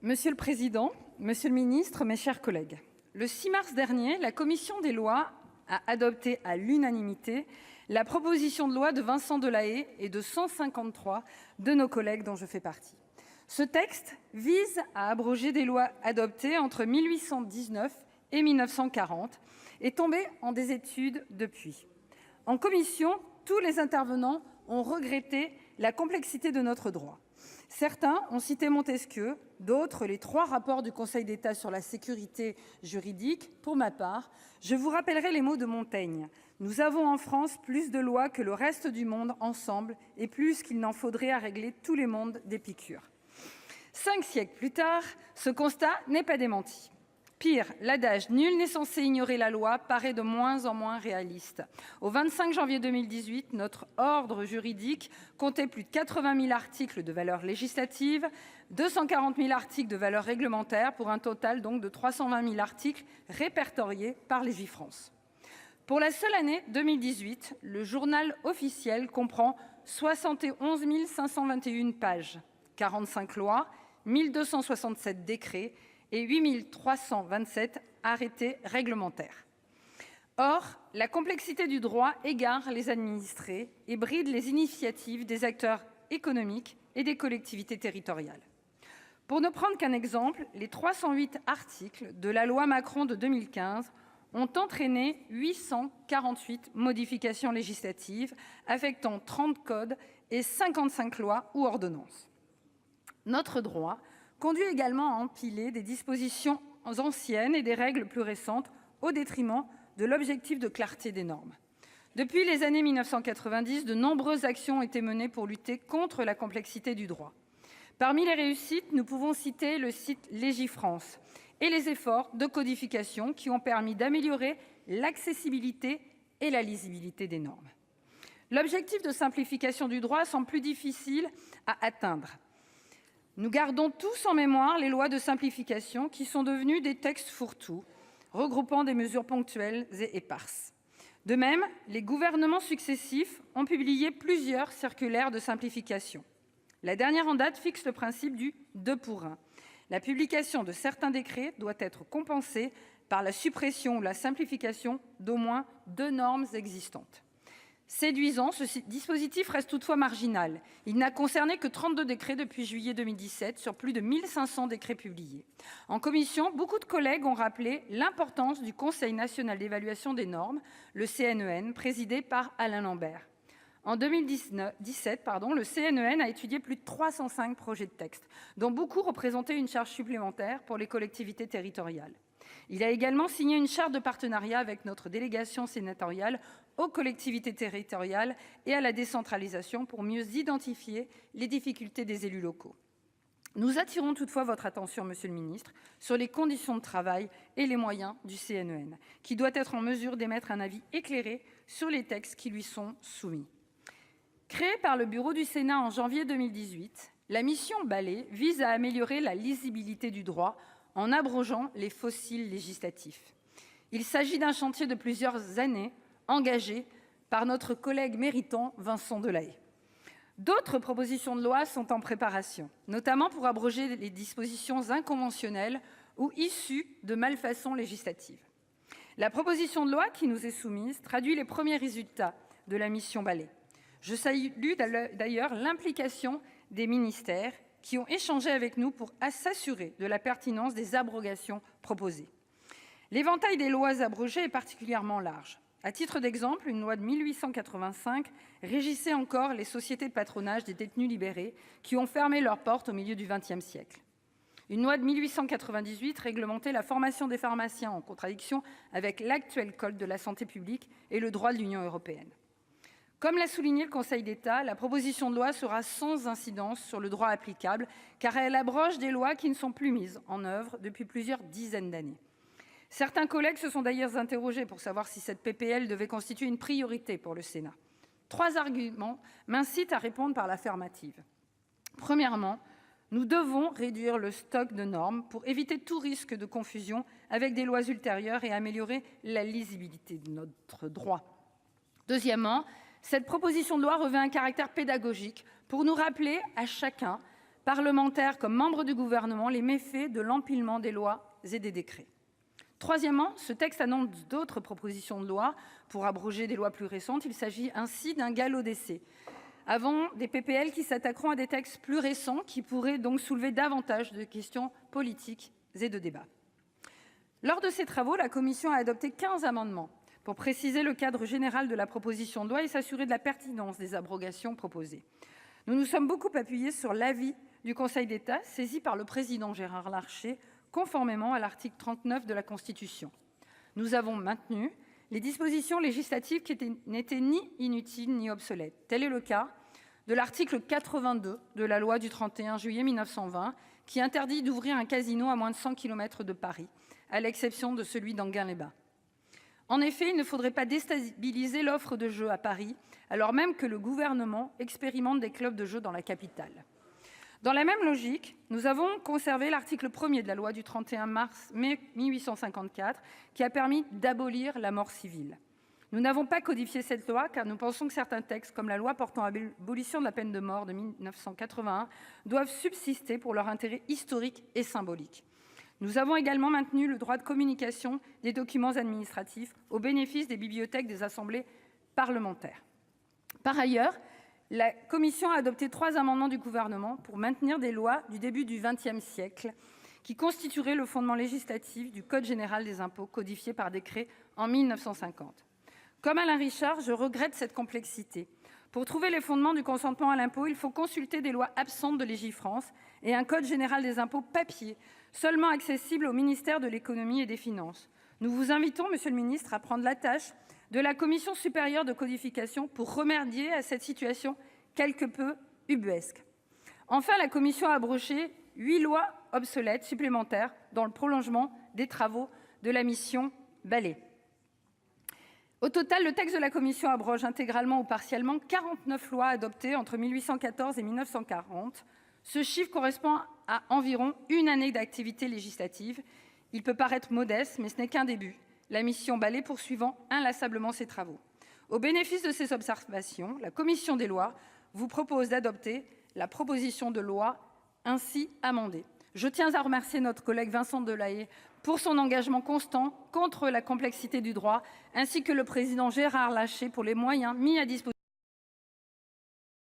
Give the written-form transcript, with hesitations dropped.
Monsieur le président, monsieur le ministre, mes chers collègues, le 6 mars dernier, la commission des lois a adopté à l'unanimité la proposition de loi de Vincent Delahaye et de 153 de nos collègues dont je fais partie. Ce texte vise à abroger des lois adoptées entre 1819 et 1940 et tombées en désuétude depuis. En commission, tous les intervenants ont regretté la complexité de notre droit. Certains ont cité Montesquieu, d'autres les 3 rapports du Conseil d'État sur la sécurité juridique. Pour ma part, je vous rappellerai les mots de Montaigne. « Nous avons en France plus de lois que le reste du monde ensemble et plus qu'il n'en faudrait à régler tous les mondes d'Épicure. » 5 siècles plus tard, ce constat n'est pas démenti. Pire, l'adage « nul n'est censé ignorer la loi » paraît de moins en moins réaliste. Au 25 janvier 2018, notre ordre juridique comptait plus de 80 000 articles de valeur législative, 240 000 articles de valeur réglementaire, pour un total donc de 320 000 articles répertoriés par Légifrance. Pour la seule année 2018, le journal officiel comprend 71 521 pages, 45 lois, 1 267 décrets et 8 327 arrêtés réglementaires. Or, la complexité du droit égare les administrés et bride les initiatives des acteurs économiques et des collectivités territoriales. Pour ne prendre qu'un exemple, les 308 articles de la loi Macron de 2015 ont entraîné 848 modifications législatives affectant 30 codes et 55 lois ou ordonnances. Notre droit conduit également à empiler des dispositions anciennes et des règles plus récentes au détriment de l'objectif de clarté des normes. Depuis les années 1990, de nombreuses actions ont été menées pour lutter contre la complexité du droit. Parmi les réussites, nous pouvons citer le site Légifrance et les efforts de codification qui ont permis d'améliorer l'accessibilité et la lisibilité des normes. L'objectif de simplification du droit semble plus difficile à atteindre. Nous gardons tous en mémoire les lois de simplification qui sont devenues des textes fourre-tout, regroupant des mesures ponctuelles et éparses. De même, les gouvernements successifs ont publié plusieurs circulaires de simplification. La dernière en date fixe le principe du 2 pour 1. La publication de certains décrets doit être compensée par la suppression ou la simplification d'au moins 2 normes existantes. Séduisant, ce dispositif reste toutefois marginal. Il n'a concerné que 32 décrets depuis juillet 2017 sur plus de 1500 décrets publiés. En commission, beaucoup de collègues ont rappelé l'importance du Conseil national d'évaluation des normes, le CNEN, présidé par Alain Lambert. En 2017, le CNEN a étudié plus de 305 projets de texte, dont beaucoup représentaient une charge supplémentaire pour les collectivités territoriales. Il a également signé une charte de partenariat avec notre délégation sénatoriale aux collectivités territoriales et à la décentralisation pour mieux identifier les difficultés des élus locaux. Nous attirons toutefois votre attention, monsieur le ministre, sur les conditions de travail et les moyens du CNEN, qui doit être en mesure d'émettre un avis éclairé sur les textes qui lui sont soumis. Créée par le bureau du Sénat en janvier 2018, la mission Balai vise à améliorer la lisibilité du droit en abrogeant les fossiles législatifs. Il s'agit d'un chantier de plusieurs années engagé par notre collègue méritant Vincent Delahaye. D'autres propositions de loi sont en préparation, notamment pour abroger les dispositions inconventionnelles ou issues de malfaçons législatives. La proposition de loi qui nous est soumise traduit les premiers résultats de la mission Balai. Je salue d'ailleurs l'implication des ministères qui ont échangé avec nous pour s'assurer de la pertinence des abrogations proposées. L'éventail des lois abrogées est particulièrement large. À titre d'exemple, une loi de 1885 régissait encore les sociétés de patronage des détenus libérés qui ont fermé leurs portes au milieu du XXe siècle. Une loi de 1898 réglementait la formation des pharmaciens en contradiction avec l'actuel code de la santé publique et le droit de l'Union européenne. Comme l'a souligné le Conseil d'État, la proposition de loi sera sans incidence sur le droit applicable, car elle abroge des lois qui ne sont plus mises en œuvre depuis plusieurs dizaines d'années. Certains collègues se sont d'ailleurs interrogés pour savoir si cette PPL devait constituer une priorité pour le Sénat. 3 arguments m'incitent à répondre par l'affirmative. Premièrement, nous devons réduire le stock de normes pour éviter tout risque de confusion avec des lois ultérieures et améliorer la lisibilité de notre droit. Deuxièmement, cette proposition de loi revêt un caractère pédagogique pour nous rappeler à chacun parlementaires comme membres du gouvernement, les méfaits de l'empilement des lois et des décrets. Troisièmement, ce texte annonce d'autres propositions de loi pour abroger des lois plus récentes. Il s'agit ainsi d'un galop d'essai, avant des PPL qui s'attaqueront à des textes plus récents qui pourraient donc soulever davantage de questions politiques et de débats. Lors de ses travaux, la commission a adopté 15 amendements pour préciser le cadre général de la proposition de loi et s'assurer de la pertinence des abrogations proposées. Nous nous sommes beaucoup appuyés sur l'avis du Conseil d'État, saisi par le président Gérard Larcher, conformément à l'article 39 de la Constitution. Nous avons maintenu les dispositions législatives qui n'étaient ni inutiles ni obsolètes. Tel est le cas de l'article 82 de la loi du 31 juillet 1920, qui interdit d'ouvrir un casino à moins de 100 km de Paris, à l'exception de celui d'Enghien-les-Bains. En effet, il ne faudrait pas déstabiliser l'offre de jeux à Paris, alors même que le gouvernement expérimente des clubs de jeux dans la capitale. Dans la même logique, nous avons conservé l'article 1er de la loi du 31 mai 1854, qui a permis d'abolir la mort civile. Nous n'avons pas codifié cette loi, car nous pensons que certains textes, comme la loi portant abolition de la peine de mort de 1981, doivent subsister pour leur intérêt historique et symbolique. Nous avons également maintenu le droit de communication des documents administratifs au bénéfice des bibliothèques des assemblées parlementaires. Par ailleurs, la commission a adopté 3 amendements du gouvernement pour maintenir des lois du début du XXe siècle qui constitueraient le fondement législatif du Code général des impôts codifié par décret en 1950. Comme Alain Richard, je regrette cette complexité. Pour trouver les fondements du consentement à l'impôt, il faut consulter des lois absentes de Légifrance et un Code général des impôts papier, seulement accessible au ministère de l'économie et des finances. Nous vous invitons, monsieur le ministre, à prendre la tâche de la Commission supérieure de codification pour remédier à cette situation quelque peu ubuesque. Enfin, la commission a abrogé 8 lois obsolètes supplémentaires dans le prolongement des travaux de la mission Balai. Au total, le texte de la commission abroge intégralement ou partiellement 49 lois adoptées entre 1814 et 1940. Ce chiffre correspond à environ une année d'activité législative. Il peut paraître modeste, mais ce n'est qu'un début, la mission Balai poursuivant inlassablement ses travaux. Au bénéfice de ces observations, la commission des lois vous propose d'adopter la proposition de loi ainsi amendée. Je tiens à remercier notre collègue Vincent Delahaye pour son engagement constant contre la complexité du droit, ainsi que le président Gérard Larcher pour les moyens mis à disposition